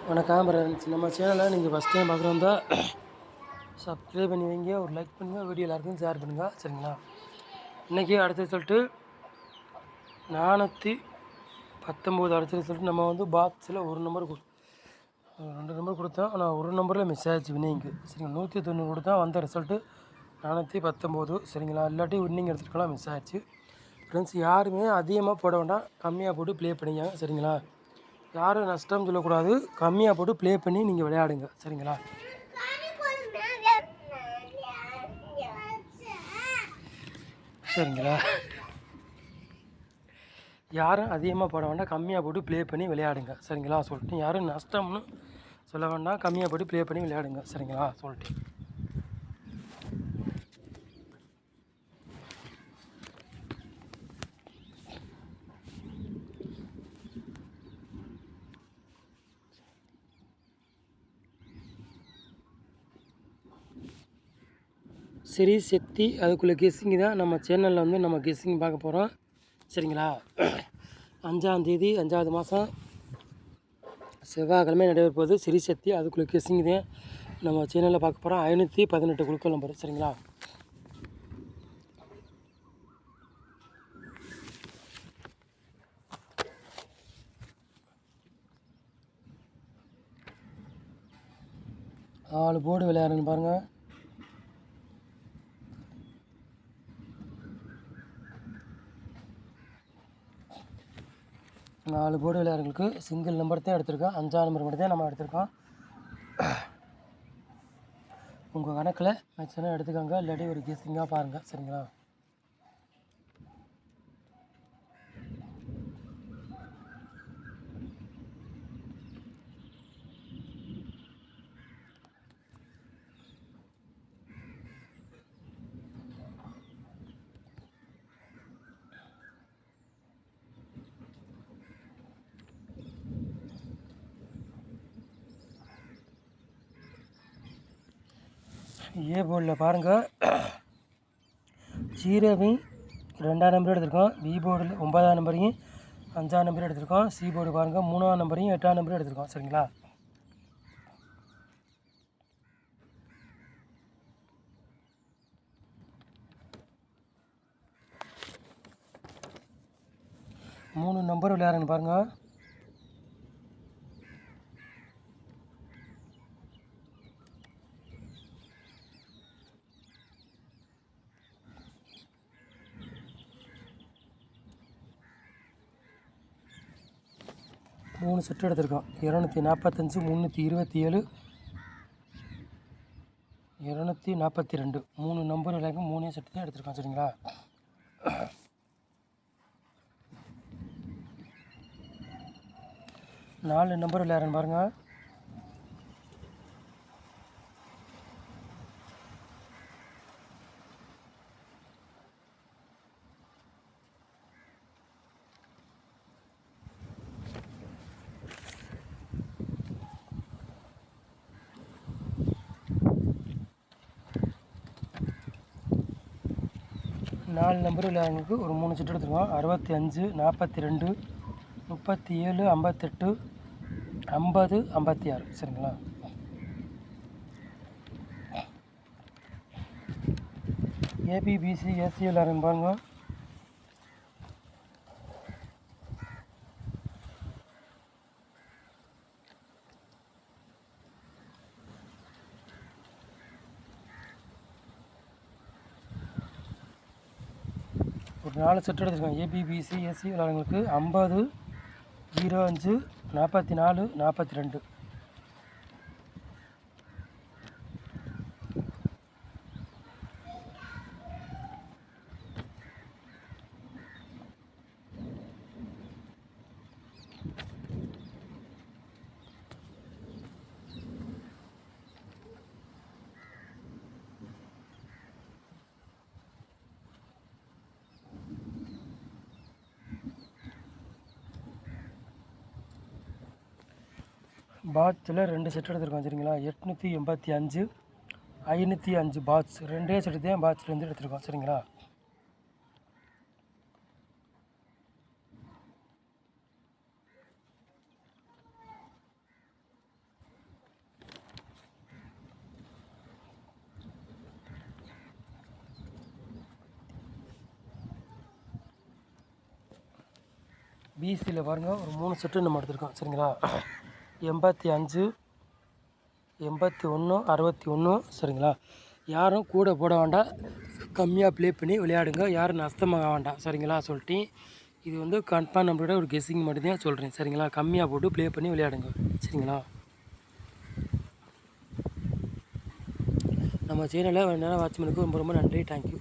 வணக்கம் ஃப்ரெண்ட்ஸ். நம்ம சேனலை நீங்கள் ஃபஸ்ட் டைம் பார்க்குறதா சப்ஸ்கிரைப் பண்ணி வைங்க, ஒரு லைக் பண்ணுங்கள், வீடியோ எல்லாருக்கும் ஷேர் பண்ணுங்கள். சரிங்களா? இன்றைக்கி அடுத்த சொல்லிட்டு 419 அடுத்தது சொல்லிட்டு நம்ம வந்து பாக்ஸில் ஒரு நம்பர் 2 நம்பர் கொடுத்தோம். ஆனால் ஒரு நம்பரில் மிஸ் ஆகிடுச்சு வின்னிங்கு. சரிங்களா? 190 கொடுத்தா வந்த ரிசல்ட்டு 419. சரிங்களா? இல்லாட்டி வின்னிங் எடுத்துருக்கலாம், மிஸ் ஆகிடுச்சு. ஃப்ரெண்ட்ஸ், யாருமே அதிகமாக போட வேண்டாம், கம்மியாக போட்டு ப்ளே பண்ணிங்க. சரிங்களா? யாரும் நஷ்டம் சொல்லக்கூடாது, கம்மியாக போட்டு ப்ளே பண்ணி நீங்கள் விளையாடுங்க. சரிங்களா? சரிங்களா? யாரும் அதிகமாக போட வேண்டாம், கம்மியாக போட்டு ப்ளே பண்ணி விளையாடுங்க. சரிங்களா? சொல்லிட்டு யாரும் நஷ்டம்னு சொல்ல வேண்டாம், கம்மியாக போட்டு ப்ளே பண்ணி விளையாடுங்க. சரிங்களா? சொல்லிட்டு சரி சக்தி அதுக்குள்ளே கெஸ்ஸிங் தான் நம்ம சேனலில் வந்து நம்ம கெஸ்ஸிங் பார்க்க போகிறோம். சரிங்களா? 5ஆம் தேதி 5வது மாதம் செவ்வாய்க்கிழமை நடைபெற போகுது சரி சக்தி அதுக்குள்ளே கெஸ்ஸிங் தான் நம்ம சேனலில் பார்க்க போகிறோம். 518 குழுக்கள் நம்பர். சரிங்களா? நாலு போர்டு விளையாடுன்னு பாருங்கள். நாலு போர்டு விளையாடுறவங்களுக்கு சிங்கிள் நம்பர் தான் எடுத்திருக்கோம். 5ஆம் நம்பர் மட்டும் தான் நம்ம எடுத்திருக்கோம். உங்கள் கணக்கில் மேட்ச்னா எடுத்துக்கோங்க, இல்லாட்டி ஒரு கெஸ்ஸிங்காக பாருங்கள். சரிங்களா? ஏ போர்டில் பாருங்கள், 0வையும் 2ஆம் நம்பரும் எடுத்திருக்கோம். பி போர்டில் 9ஆம் நம்பரையும் 5ஆம் நம்பரும் எடுத்திருக்கோம். சி போர்டு பாருங்கள், 3ஆம் நம்பரையும் 8ஆம் நம்பரும் எடுத்திருக்கோம். சரிங்களா? மூணு நம்பர் விளையாடுறேன்னு பாருங்கள். மூணு செட்டு எடுத்திருக்கோம். 245, 327, 242. 3 நம்பர் விளையாங்க, 3 செட்டு தான் எடுத்திருக்கோம். சரிங்களா? 4 நம்பர் விளையாடுறேன்னு பாருங்கள். நாலு நம்பர் விளையாடுறவங்களுக்கு ஒரு 3 செட்டு எடுத்துருக்கோம். 65, 42, 37, 58, 50, 56. சரிங்களா? ஏபிபிசி ஏசி விளையாடுறேன்னு பாருங்கள். ஒரு 4 செட்டு எடுத்துருக்கோம். ஏபிபிசி ஏசி விளையாடுறவங்களுக்கு 50, 05, 44, 42. பாட்ஸில் 2 செட் எடுத்துருக்கோம். சரிங்களா? 885, 505 பாட்ஸ் 2 செட்டு தான் பாட்ஸ்லேருந்து எடுத்துருக்கோம். சரிங்களா? பிசியில் பாருங்கள் ஒரு 3 செட்டு நம்ம எடுத்திருக்கோம் சரிங்களா. 85, 81, 61 சரிங்களா. யாரும் கூட போட வேண்டாம், கம்மியாக ப்ளே பண்ணி விளையாடுங்க, யாரும் நஷ்டமாக வேண்டாம் சரிங்களா சொல்லிட்டு. இது வந்து கன்ஃபார்ம் நம்மளோட ஒரு கெஸ்ஸிங் மட்டும் தான் சொல்கிறேன் சரிங்களா. கம்மியாக போட்டு ப்ளே பண்ணி விளையாடுங்க சரிங்களா. நம்ம சேனலை நேரம் வாட்ச் பண்ணுறதுக்கு ரொம்ப ரொம்ப நன்றி, தேங்க்யூ.